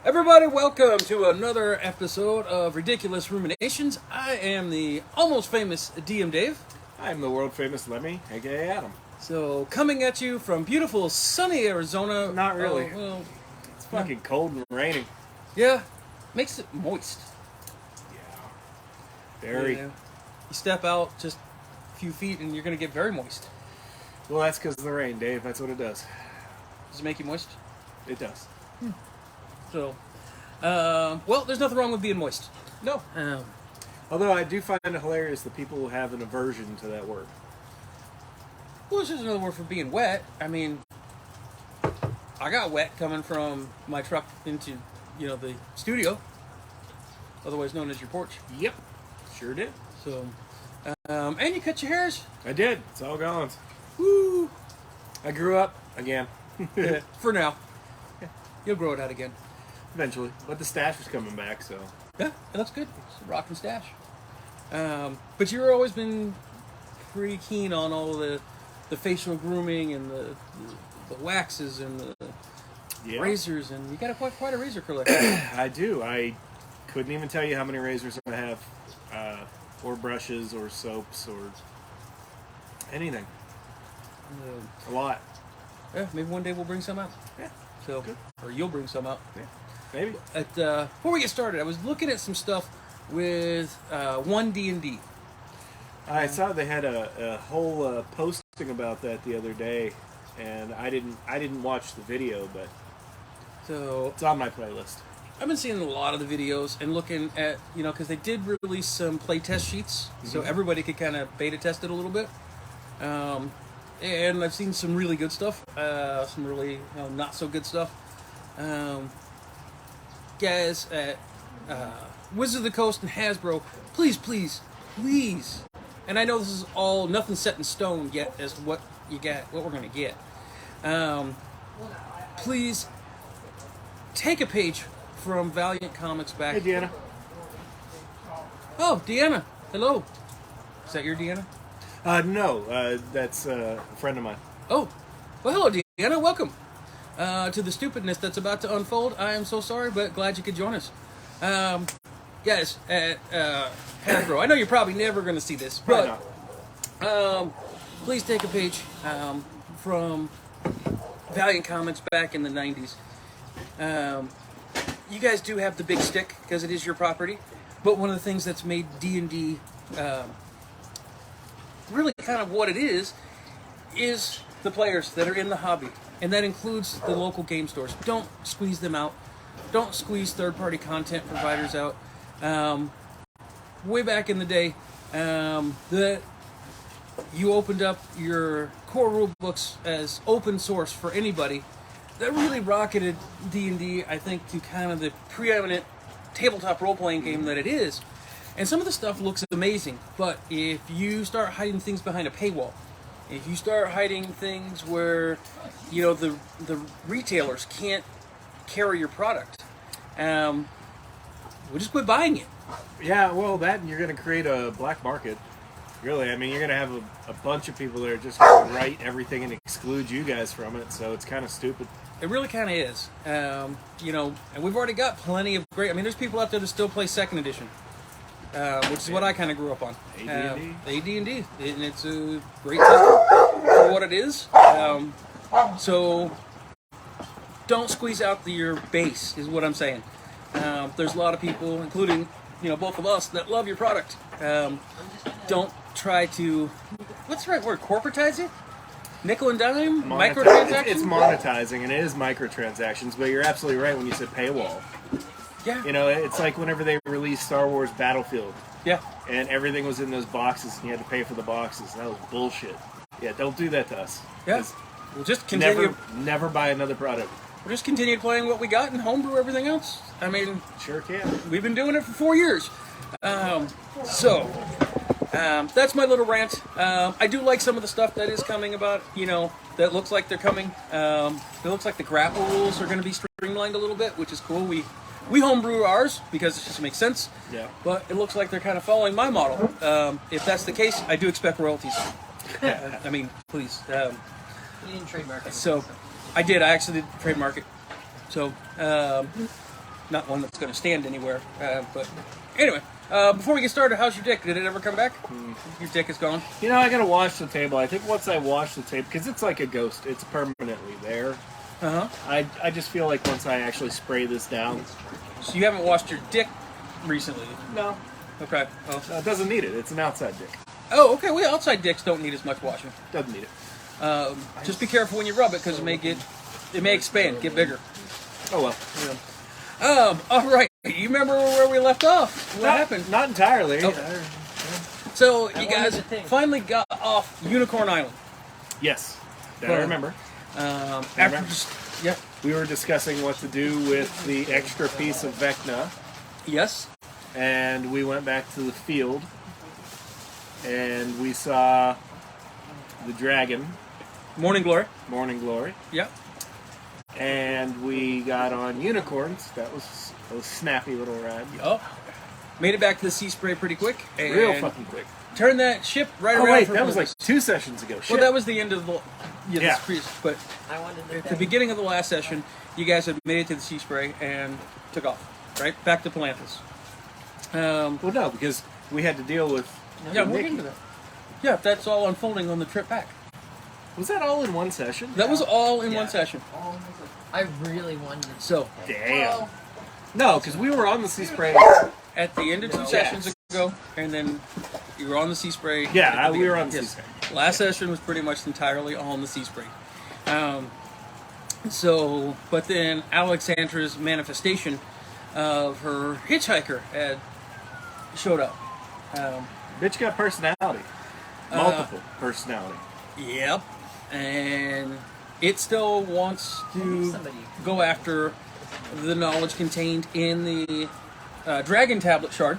Everybody, welcome to another episode of Ridiculous Ruminations. I am the almost famous DM Dave. I'm the world famous Lemmy, aka Adam. So, coming at you from beautiful sunny Arizona. Not really. Well, It's fucking cold and raining. yeah, makes it moist. Yeah. Very. You step out just a few feet and you're going to get very moist. Well, that's because of the rain, Dave. That's what it does. Does it make you moist? It does. So, well, there's nothing wrong with being moist. No. Um, Although I do find it hilarious that people who have an aversion to that word. well, it's just another word for being wet. I mean, I got wet coming from my truck into, the studio, otherwise known as your porch. Yep. Sure did. So, and you cut your hairs. I did. It's all gone. Woo! I grew up again. For now. You'll grow it out again. Eventually. But the stash was coming back, so. Yeah, it looks good. It's a rockin' stash. But you've always been pretty keen on all the facial grooming and the waxes and the razors, and you got quite a razor collection. I do. I couldn't even tell you how many razors I have, or brushes, or soaps, or anything. A lot. Yeah, maybe one day we'll bring some out. Yeah. So, Good. or you'll bring some out. Yeah. Maybe. Before we get started, I was looking at some stuff with 1D&D. I saw they had a whole posting about that the other day, and I didn't watch the video, but So it's on my playlist. I've been seeing a lot of the videos and looking at, because they did release some playtest sheets, so everybody could kind of beta test it a little bit. And I've seen some really good stuff, some really not so good stuff. Guys at Wizards of the Coast and Hasbro, please, and I know this is all nothing set in stone yet as what you got, what we're gonna get. Please take a page from Valiant Comics back. Hey, Deanna. Oh, Deanna, hello. Is that your Deanna? No, that's a friend of mine. Oh, well, hello, Deanna. Welcome to the stupidness that's about to unfold. I am so sorry, but glad you could join us. Guys, at Hasbro, I know you're probably never going to see this, but please take a page from Valiant Comics back in the 90s. You guys do have the big stick because it is your property, but one of the things that's made D&D really kind of what it is the players that are in the hobby, and that includes the local game stores. Don't squeeze them out. Don't squeeze third-party content providers out. Way back in the day, that you opened up your core rule books as open source for anybody. That really rocketed D&D, I think, to kind of the preeminent tabletop role-playing game that it is. And some of the stuff looks amazing, but if you start hiding things behind a paywall, if you start hiding things where, the retailers can't carry your product, we'll just quit buying it. Yeah, well, that and you're going to create a black market. Really, I mean, you're going to have a bunch of people that are just going to write everything and exclude you guys from it, so it's kind of stupid. It really kind of is. And we've already got plenty of great... I mean, there's people out there that still play 2nd edition. Which is what I kind of grew up on. AD&D. And it's a great system for what it is. So don't squeeze out your base, is what I'm saying. There's a lot of people, including both of us, that love your product. Don't try to, what's the right word, corporatize it? Nickel and dime? Microtransactions? It's monetizing, and it is microtransactions, but you're absolutely right when you said paywall. Yeah. It's like whenever they released Star Wars Battlefield. Yeah. And everything was in those boxes, and you had to pay for the boxes. That was bullshit. Yeah, don't do that to us. Yeah. We'll just continue. Never buy another product. We'll just continue playing what we got and homebrew everything else. I mean... Sure can. We've been doing it for 4 years. That's my little rant. I do like some of the stuff that is coming about, that looks like they're coming. It looks like the grapple rules are going to be streamlined a little bit, which is cool. We homebrew ours because it just makes sense. Yeah. But it looks like they're kind of following my model. If that's the case, I do expect royalties. I mean, please. You didn't trademark it. So, I did. I actually did trademark it. So, not one that's going to stand anywhere. But anyway, before we get started, how's your dick? Did it ever come back? Your dick is gone? You know, I gotta wash the table. I think once I wash the table, because it's like a ghost, it's permanently there. Uh-huh. I just feel like once I actually spray this down. So you haven't washed your dick recently? No. Okay. Oh. It doesn't need it. It's an outside dick. Oh, okay. Well, outside dicks don't need as much washing. Doesn't need it. Just be careful when you rub it because it may expand, get bigger. Oh well. Yeah. All right. You remember where we left off? What happened? Not entirely. Okay. So you guys finally got off Unicorn Island. Yes. That I remember. After just We were discussing what to do with the extra piece of Vecna, yes. and we went back to the field, and we saw the dragon, Morning Glory. Morning Glory, Yep. and we got on unicorns. That was a snappy little ride. Oh. Made it back to the sea spray pretty quick. And Real fucking quick. turned that ship right Oh around. wait, for that was like Palanthas. 2 sessions ago. Shit. Well, that was the end of the Yeah. But I wanted to at the beginning of the last session, you guys had made it to the sea spray and took off, right? Back to Palanthas. Well, no, because we had to deal with. Yeah, we'll Nick. get into that. Yeah, that's all unfolding on the trip back. Was that all in one session? That was all in one session. I really wanted to. So, Damn. No, because we were on the sea spray. at the end of 2 sessions ago, and then you were on the sea spray. Yeah, we were on the sea spray. Last session was pretty much entirely on the sea spray. But then Alexandra's manifestation of her hitchhiker had showed up. Bitch got personality. Multiple personality. Yep. And it still wants to go after the knowledge contained in the Dragon Tablet Shard,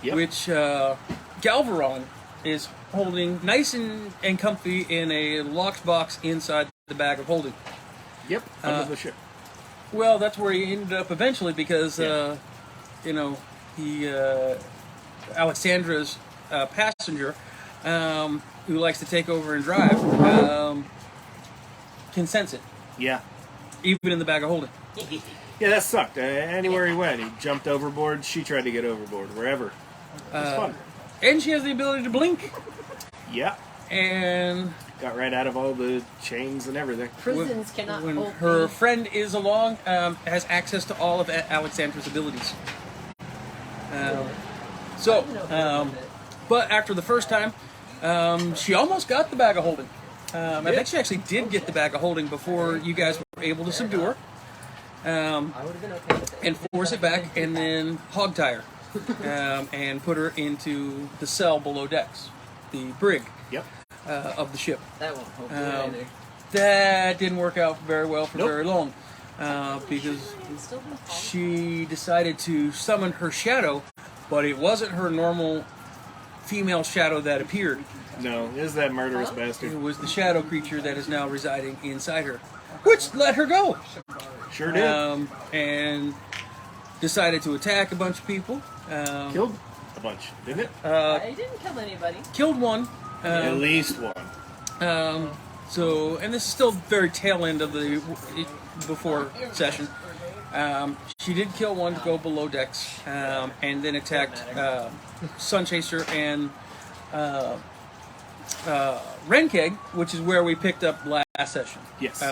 which Galvaron is holding nice and comfy in a locked box inside the bag of holding. Yep, under the ship. Well, that's where he ended up eventually because, Alexandra's passenger, who likes to take over and drive, can sense it, Yeah. even in the bag of holding. Yeah, that sucked. Anywhere he went, he jumped overboard. She tried to get overboard. Wherever. It was fun. And she has the ability to blink, Yeah. and Got right out of all the chains and everything. Prisons cannot when hold her me. friend is along, has access to all of Alexandra's abilities. But after the first time, she almost got the bag of holding. I think she actually did get the bag of holding before you guys were able to subdue her. I would have been okay with it. And force it back, and then hog tie her, and put her into the cell below decks, the brig Yep. of the ship. That won't hold me either. That didn't work out very well for Nope. very long, because Still been called. she decided to summon her shadow, but it wasn't her normal female shadow that appeared. No, it is that murderous bastard. It was the shadow creature that is now residing inside her, which let her go. Sure did. And decided to attack a bunch of people. Killed a bunch, didn't it? I didn't kill anybody. Killed one. At least one. And this is still very tail end of the before session. She did kill one to go below decks, and then attacked Sunchaser and Renkeg, which is where we picked up last session. Yes.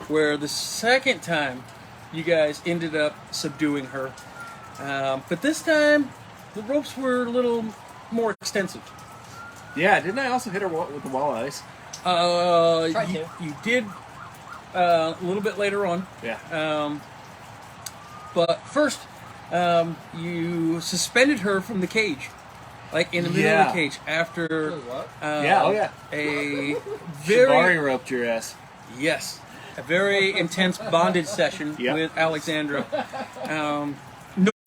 Where the second time you guys ended up subduing her. But this time, the ropes were a little more extensive. Yeah, didn't I also hit her with the wall of ice? You did a little bit later on. Yeah. But first, you suspended her from the cage. Like in the middle of the cage after a very Shibari roped your ass. yes, a very intense bondage session Yep. with Alexandra.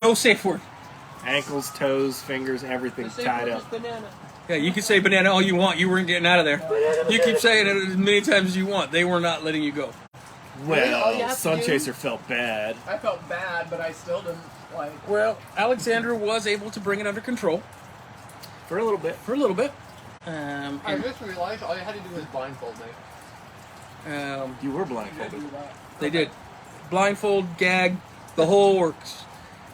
No safe word. Ankles, toes, fingers, everything tied up. Banana. Yeah, you can say banana all you want. You weren't getting out of there. You keep saying it as many times as you want. They were not letting you go. Really? All you Well, have to do- Sunchaser felt bad. I felt bad, but I still didn't like. Well, Alexandra was able to bring it under control For a little bit. for a little bit. I And, just realized all you had to do was blindfold me. You were You blindfolded. do that. they did blindfold, gag, The whole works.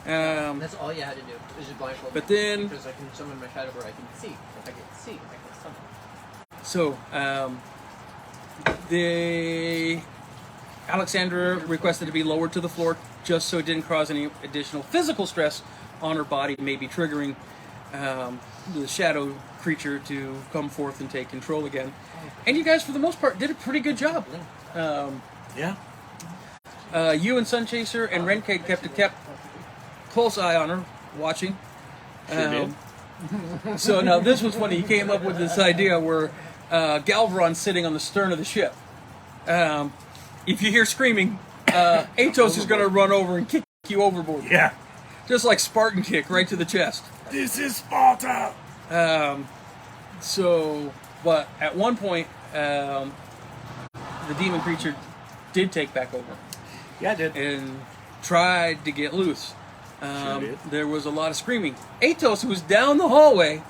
That's all you had to do. Is just blindfold. But me, then- because I can summon my shadow where I can see. If I can see, I can summon. So, the Alexandra requested to be lowered to the floor just so it didn't cause any additional physical stress on her body, maybe triggering the shadow creature to come forth and take control again. And you guys, for the most part, did a pretty good job. Yeah. You and Sunchaser and Renkeg kept close eye on her, watching. Sure did. So now this was funny. He came up with this idea where Galvaron's sitting on the stern of the ship. If you hear screaming, Atos is going to run over and kick you overboard. Yeah. Just like Spartan kick right to the chest. This is Sparta. But at one point, the demon creature did take back over Yeah, I did. and tried to get loose. Sure did. There was a lot of screaming. Atos, who was down the hallway,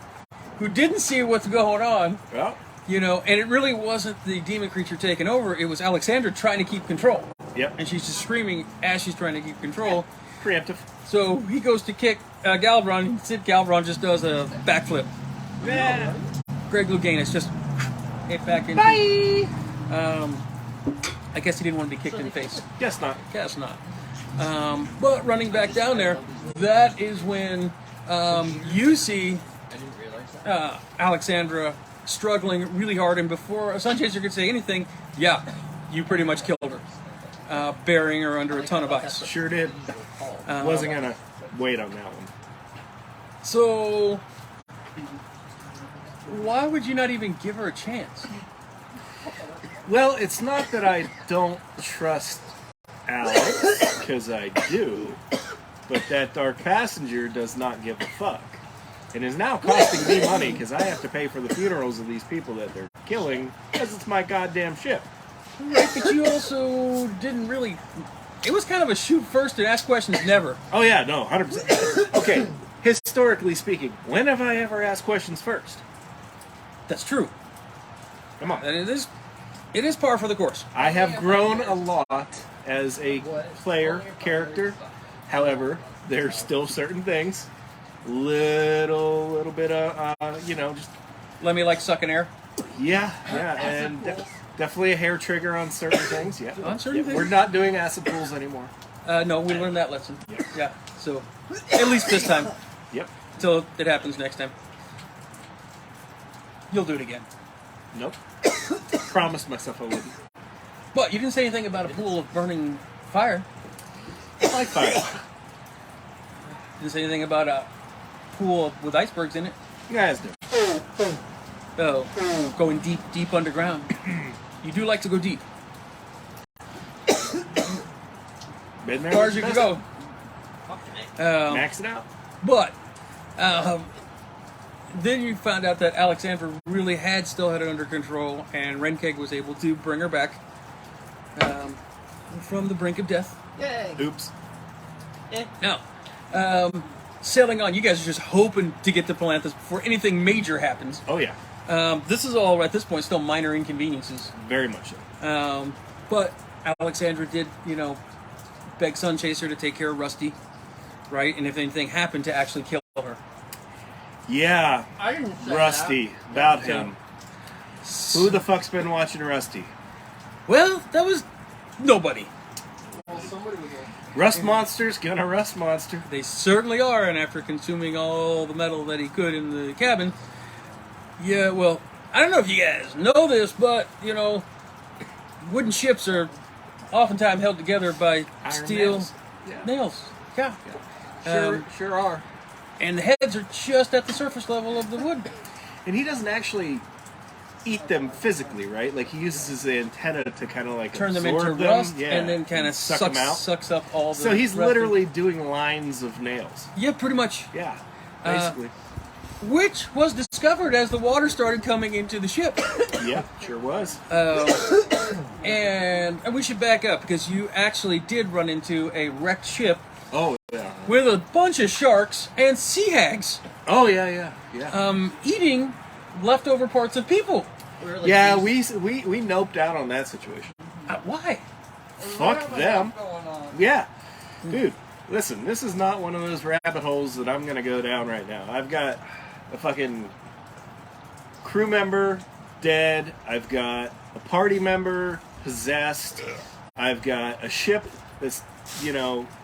who didn't see what's going on, Well, and it really wasn't the demon creature taking over. It was Alexandra trying to keep control. yep. And she's just screaming as she's trying to keep control. Preemptive. So he goes to kick Galvaron. Galvaron just does a backflip. Yeah. Greg Louganis just hit back into. Bye. I guess he didn't want to be kicked in the face. Guess not. Guess not. But running back down there, that is when you see I didn't realize that. Alexandra struggling really hard, and before a Sunchaser could say anything, yeah, you pretty much killed her, burying her under a ton of ice. Sure did. Wasn't gonna wait on that one. So, why would you not even give her a chance? Well, it's not that I don't trust Alex, because I do, but that Dark Passenger does not give a fuck. It is now costing me money because I have to pay for the funerals of these people that they're killing because it's my goddamn ship. Right, but you also didn't really. It was kind of a shoot first and ask questions never. Oh yeah, no, 100%. Okay, historically speaking, when have I ever asked questions first? That's true. Come on. And it is par for the course. I have grown a lot as a player, character. However, there's still certain things. Little bit of, just, Let me sucking air. yeah, and definitely a hair trigger on certain things, yeah. On certain things? We're not doing acid pools anymore. No, we learned that lesson. Yeah, so at least this time. Yep. Until it happens next time. You'll do it again. Nope. Promised myself I wouldn't. But you didn't say anything about a pool of burning fire. I like fire. Didn't say anything about a pool with icebergs in it. You guys do. Oh, going deep underground. You do like to go deep. Been there. As far as you can go. Max it out. But then you found out that Alexandra really still had it under control, and Renkeg was able to bring her back from the brink of death. Yay! Oops. Now, sailing on, you guys are just hoping to get to Palanthas before anything major happens. Oh yeah. This is all, at this point, still minor inconveniences. Very much so. But Alexandra did, beg Sunchaser to take care of Rusty, right? And if anything happened, to actually kill her. Yeah. I didn't say Rusty. About him. Who the fuck's been watching Rusty? Well, that was nobody. that. Well, somebody was Rust monsters gonna rust monster. They certainly are, and after consuming all the metal that he could in the cabin, yeah, well, I don't know if you guys know this, but, wooden ships are oftentimes held together by Iron steel nails. Yeah. nails. Yeah. Sure are. And the heads are just at the surface level of the wood. And he doesn't actually eat them physically, right? Like he uses his antenna to kind of Turn them absorb into rust, yeah, and then kind of suck them out. sucks up all the. So he's rust. literally doing lines of nails. Yeah, pretty much. Yeah, basically. Which was discovered as the water started coming into the ship. Yeah, sure was. And we should back up because you actually did run into a wrecked ship Oh yeah. with a bunch of sharks and sea hags Oh yeah. eating leftover parts of people. Yeah, we noped out on that situation. Why? Fuck them. Yeah, dude. Listen, this is not one of those rabbit holes that I'm going to go down right now. I've got a fucking crew member dead. I've got a party member possessed. I've got a ship that's,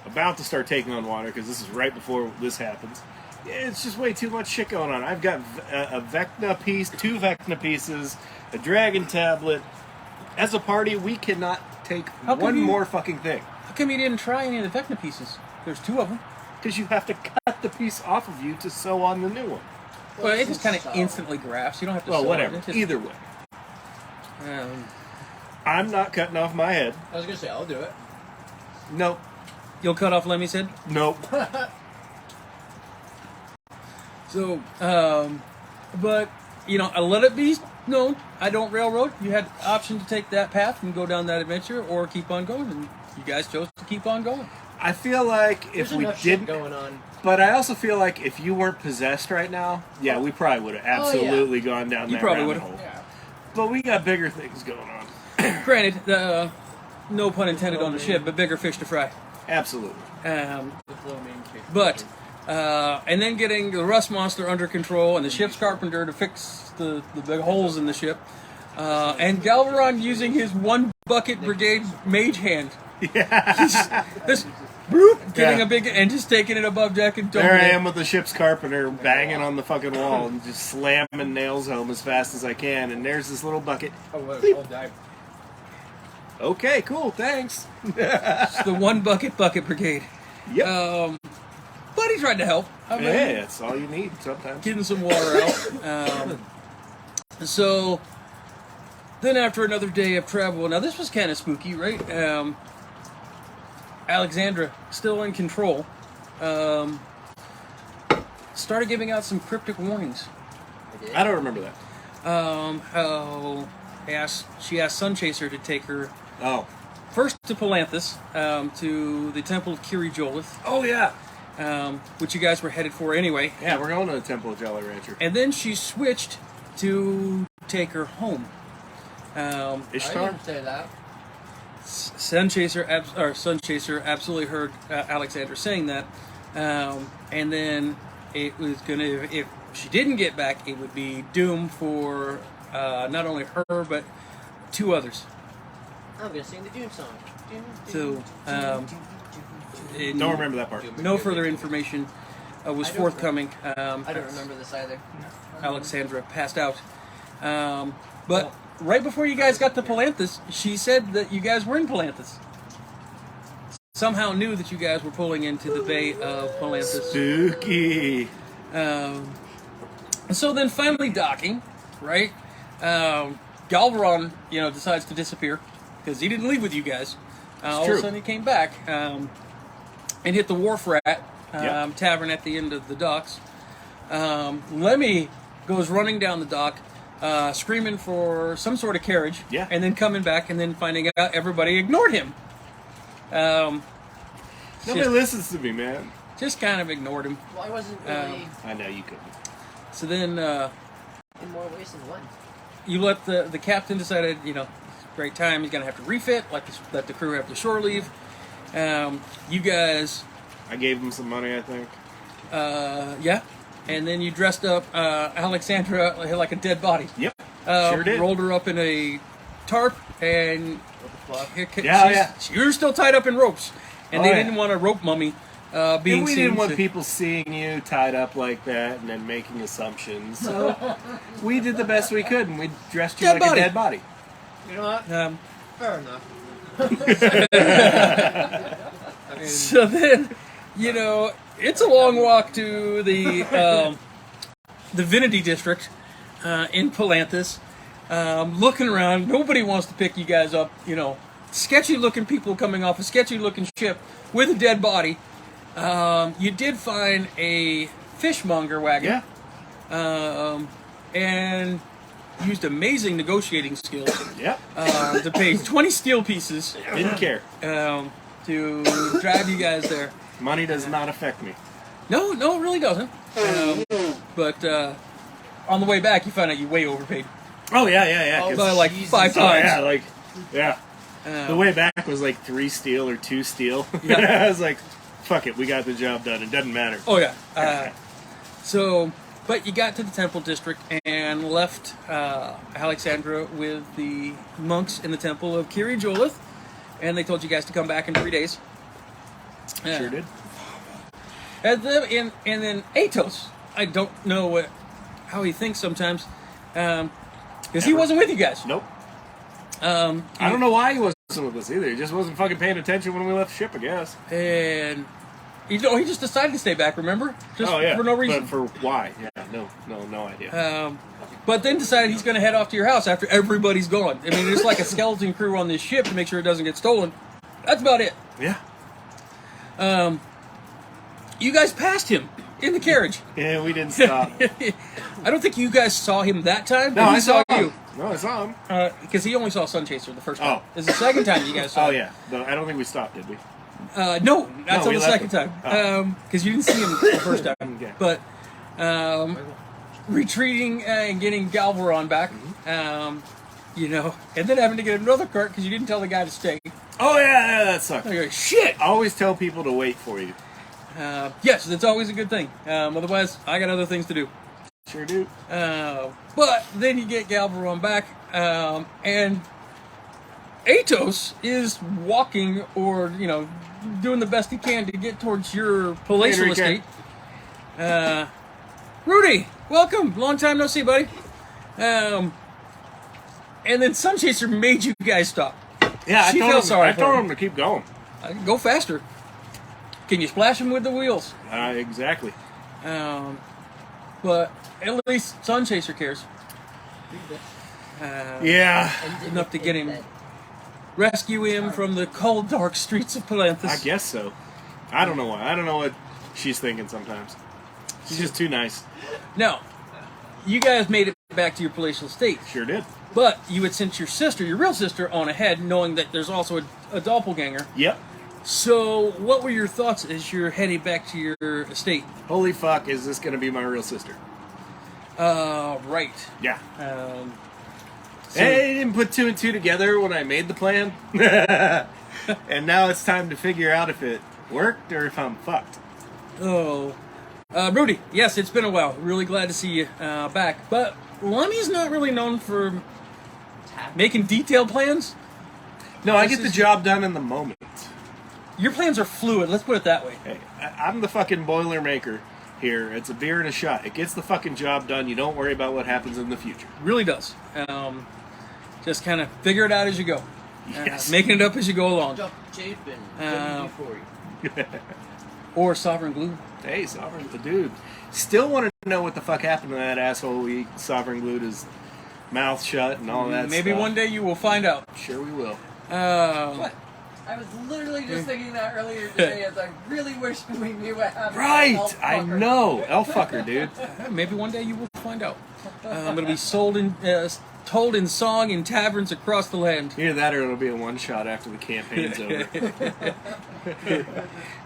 about to start taking on water because this is right before this happens. It's just way too much shit going on. I've got a Vecna piece, 2 Vecna pieces, a dragon tablet. As a party, we cannot take one more fucking thing. How come you didn't try any of the Vecna pieces? There's 2 of them. Because you have to cut the piece off of you to sew on the new one. Well, it just kind of instantly grafts. You don't have to. Well, sew whatever. It. Either way. Um, I'm not cutting off my head. I was gonna say I'll do it. Nope. you'll cut off Lemmy's head. Nope. So, but I let it be known. I don't railroad. You had the option to take that path and go down that adventure, or keep on going, and you guys chose to keep on going. I feel like if There's we enough shit didn't, going on. but I also feel like if you weren't possessed right now, yeah, we probably would have absolutely gone down You that probably rabbit would've. hole. Yeah. But we got bigger things going on. Granted, no pun intended on the ship, but bigger fish to fry. Absolutely. With low main kick. But and then getting the rust monster under control and the ship's carpenter to fix the big holes in the ship, and Galvaron using his 1 bucket brigade mage hand. Yeah. Just boop, getting Yeah. a big and just taking it above deck and There I dumping am with the ship's carpenter banging on the fucking wall and just slamming nails home as fast as I can. And there's this little bucket. Oh, what? Beep. I'll die. Okay, cool, thanks. It's the 1 bucket brigade. Yep. But he tried to help. I mean, Hey, that's all you need sometimes. getting some water out. So then after another day of travel, now this was kind of spooky, right? Alexandra, still in control, started giving out some cryptic warnings. I don't remember that. How she asked Sunchaser to take her Oh. first to Palanthas, to the Temple of Kiri Jolith, Oh, yeah. which you guys were headed for anyway. Yeah, we're going to the Temple of Jolly Rancher. And then she switched to take her home. I Ishtar? didn't say that. Sunchaser absolutely heard Alexandra saying that, and then it was gonna, if she didn't get back, it would be doom for not only her but 2 others. I'm gonna sing the Doom song. So, Don't remember that part. no further information was I don't forthcoming. I don't remember this either. Alexandra passed out, but right before you guys got to Palanthas, she said that you guys were in Palanthas. Somehow knew that you guys were pulling into the bay of Palanthas. Spooky. And so then finally docking, right? Galvaron, decides to disappear because he didn't leave with you guys. All of true. a sudden he came back and hit the Wharf Rat Yep. tavern at the end of the docks. Lemmy goes running down the dock, screaming for some sort of carriage, Yeah. and then coming back and then finding out everybody ignored him. Nobody just, listens to me, man. just kind of ignored him. Well, I wasn't really I know you couldn't. So then in more ways than one. you let the captain decided, great time. He's gonna have to refit. Let the crew have the shore leave. You guys, I gave him some money, I think. yeah, and then you dressed up Alexandra like a dead body. Yep. Sure did. Rolled her up in a tarp, and Yeah. you're still tied up in ropes, and Oh, they yeah. didn't want a rope mummy being And we seen. didn't want to- people seeing you tied up like that and then making assumptions. So we did the best we could, and we dressed you Dead like body. a dead body. You know what? Fair enough. So then, it's a long walk to the Divinity District in Palanthas. Looking around, nobody wants to pick you guys up. Sketchy-looking people coming off a sketchy-looking ship with a dead body. You did find a fishmonger wagon. Yeah. And used amazing negotiating skills Yep. to pay 20 steel pieces Didn't care. to drive you guys there. Money does not affect me. No, it really doesn't. But on the way back, you find out you way overpaid Oh yeah. 'cause- by like 5 oh times. yeah. The way back was like 3 steel or 2 steel. Yeah. I was like, fuck it, we got the job done. It doesn't matter. Oh yeah. But you got to the temple district and left Alexandra with the monks in the temple of Kiri Jolith, and they told you guys to come back in 3 days. Sure did. And then Atos, I don't know how he thinks sometimes, because he wasn't with you guys. Nope. I don't know why he wasn't with us either. He just wasn't fucking paying attention when we left the ship, I guess. And he just decided to stay back. Remember? Just for no reason. But for why? Yeah, no idea. But then decided he's going to head off to your house after everybody's gone. I mean, it's like a skeleton crew on this ship to make sure it doesn't get stolen. That's about it. Yeah. You guys passed him in the carriage. Yeah, we didn't stop. I don't think you guys saw him that time. No, but I he saw you. him. No, I saw him. Because he only saw Sunchaser the first time. Oh. It's the second time you guys saw him. Yeah. No, I don't think we stopped, did we? No, not No, until we the left second him. time. Because you didn't see him the first time. Okay. But retreating and getting Galvaron back, and then having to get another cart because you didn't tell the guy to stay. Oh, yeah, that sucked. You're like, shit! I always tell people to wait for you. Yes, that's always a good thing. Otherwise, I got other things to do. Sure do. But then you get Galvaron back, and Atos is walking or, doing the best he can to get towards your palatial estate. Rudy, welcome. Long time no see, buddy. And then Sunchaser made you guys stop. Yeah, She I felt sorry for told him. him to keep going. Go faster. Can you splash him with the wheels? Exactly. But at least Sunchaser cares. Yeah. Enough to get him, rescue him from the cold, dark streets of Palanthas. I guess so. I don't know why. I don't know what she's thinking sometimes. She's just too nice. Now, you guys made it back to your palatial estate. Sure did. But you had sent your sister, your real sister, on ahead, knowing that there's also a doppelganger. Yep. So, what were your thoughts as you're heading back to your estate? Holy fuck, is this going to be my real sister? Right. Yeah. So, I didn't put two and two together when I made the plan. And now it's time to figure out if it worked or if I'm fucked. Rudy, yes, it's been a while. Really glad to see you back. But Lemmy's not really known for making detailed plans. No, I get the job done in the moment. Your plans are fluid, let's put it that way. Hey, I'm the fucking boiler maker here. It's a beer and a shot. It gets the fucking job done. You don't worry about what happens in the future. Really does. Just kind of figure it out as you go. Yes. Making it up as you go along. Duct tape and for you. Or Sovereign Glue. Hey, Sovereign, the dude. Still want to know what the fuck happened to that asshole we Sovereign glued his mouth shut and all that Maybe stuff. one day you will find out. Sure we will. What? I was literally just thinking that earlier today as I really wish we knew what happened. Right! Elf I fucker. know. Elf fucker, dude. Maybe one day you will find out. It'll be told in song in taverns across the land. Either that or it'll be a one-shot after the campaign's over.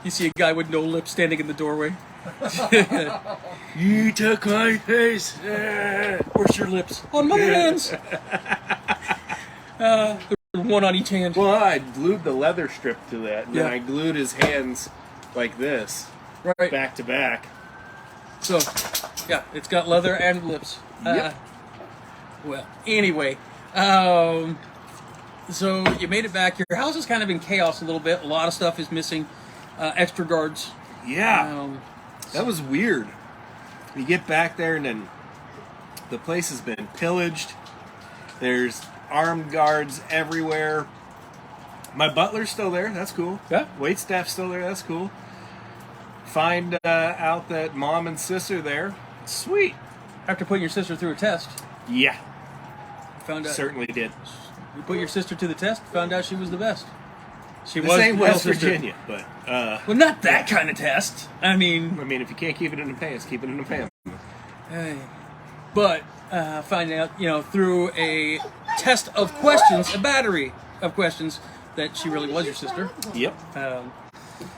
You see a guy with no lips standing in the doorway. You took my face! Where's your lips? On my hands! One on each hand. Well, I glued the leather strip to that, and then Yeah. I glued his hands like this, Right. back to back. So, yeah, it's got leather and lips. Yep. Well, anyway, so you made it back. Your house is kind of in chaos a little bit. A lot of stuff is missing. Extra guards. Yeah. That was weird. You get back there, and then the place has been pillaged. There's armed guards everywhere. My butler's still there. That's cool. Yeah. Waitstaff's still there. That's cool. Find out that mom and sis are there. Sweet. After putting your sister through a test, Yeah. found out Certainly did. you put your sister to the test. Found out she was the best. She This was ain't the West sister. Virginia, but Well, not that kind of test. I mean, if you can't keep it in the pants, keep it in the pants. but finding out, through a test of questions, a battery of questions, that she really was your sister. Yep.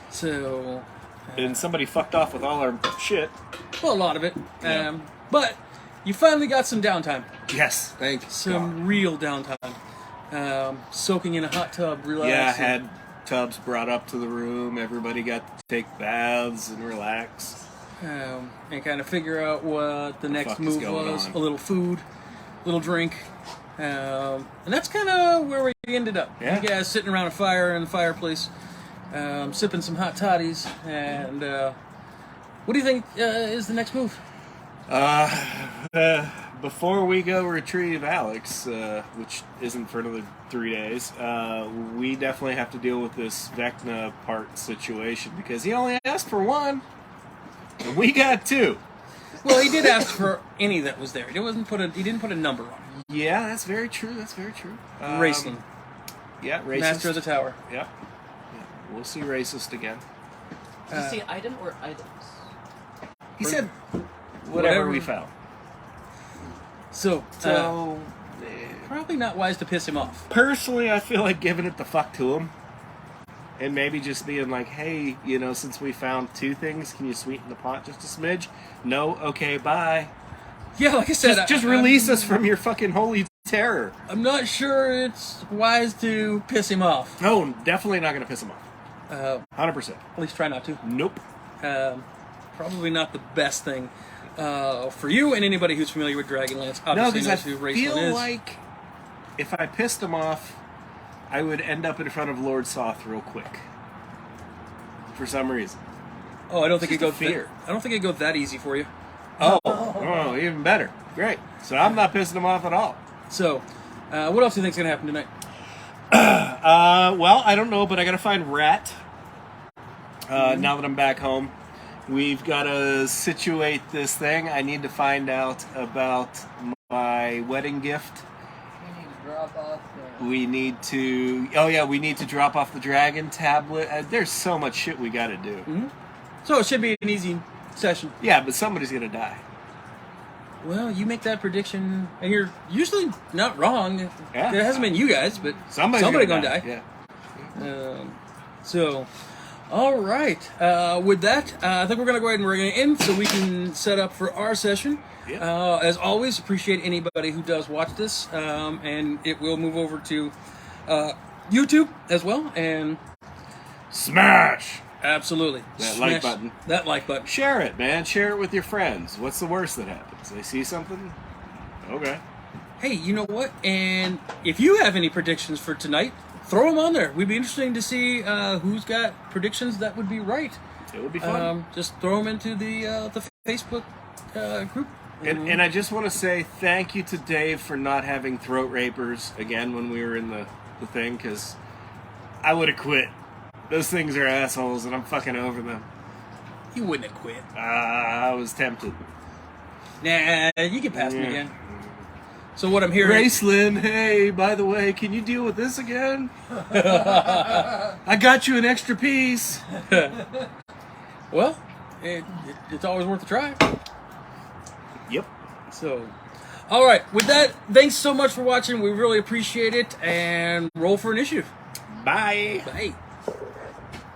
So, And somebody fucked off with all our shit. well, a lot of it. Yeah. But you finally got some downtime. Yes, thank Some real downtime. Soaking in a hot tub, relaxing. Yeah, I had tubs brought up to the room. Everybody got to take baths and relax. And kind of figure out what the next fuck is move going was. on? A little food, a little drink. And that's kind of where we ended up. Yeah. You guys sitting around a fire in the fireplace, sipping some hot toddies. And what do you think is the next move? Before we go retrieve Alex, which isn't for another 3 days, we definitely have to deal with this Vecna part situation because he only asked for one, and we got two. Well, he did ask for any that was there. He didn't put a number on it. Yeah, that's very true. That's very true. Racing. Yeah, racist. Master of the Tower. Yep. Yeah. We'll see racist again. Did you say item or items? He said whatever we found. So, So, probably not wise to piss him off. personally, I feel like giving it the fuck to him. And maybe just being like, hey, since we found two things, can you sweeten the pot just a smidge? No? Okay, bye. Yeah, like I said, Just release us from your fucking holy terror. I'm not sure it's wise to piss him off. No, definitely not going to piss him off. 100%. At least try not to. Nope. Probably not the best thing for you and anybody who's familiar with Dragonlance. No, Obviously because I knows who Raceland feel is. like if I pissed him off, I would end up in front of Lord Soth real quick. For some reason. Oh, I don't think Just it a goes. fear. I don't think it goes that easy for you. Oh, even better. Great. So I'm not pissing him off at all. So, what else do you think's gonna happen tonight? Well, I don't know, but I gotta find Rat. Now that I'm back home, we've got to situate this thing. I need to find out about my wedding gift. We need to drop off the... We need to... Oh, yeah, we need to drop off the dragon tablet. There's so much shit we got to do. Mm-hmm. So it should be an easy session. Yeah, but somebody's going to die. Well, you make that prediction, and you're usually not wrong. Yeah. It hasn't been you guys, but Somebody's gonna die. Yeah. So, all right. With that, I think we're going to go ahead and we're going to end so we can set up for our session. Yep. As always, appreciate anybody who does watch this, and it will move over to YouTube as well. And Smash! absolutely, That like button. That like button. Share it, man. Share it with your friends. What's the worst that happens? They see something? Okay. Hey, you know what? And if you have any predictions for tonight, throw them on there. We'd be interesting to see who's got predictions that would be right. It would be fun. Just throw them into the Facebook group. And I just want to say thank you to Dave for not having throat rapers again when we were in the thing, because I would have quit. Those things are assholes, and I'm fucking over them. You wouldn't have quit. I was tempted. Nah, you can pass me again. So what I'm hearing... Raceland, hey, by the way, can you deal with this again? I got you an extra piece. Well, it's always worth a try. Yep. So, all right. With that, thanks so much for watching. We really appreciate it. And roll for initiative. Bye. Bye.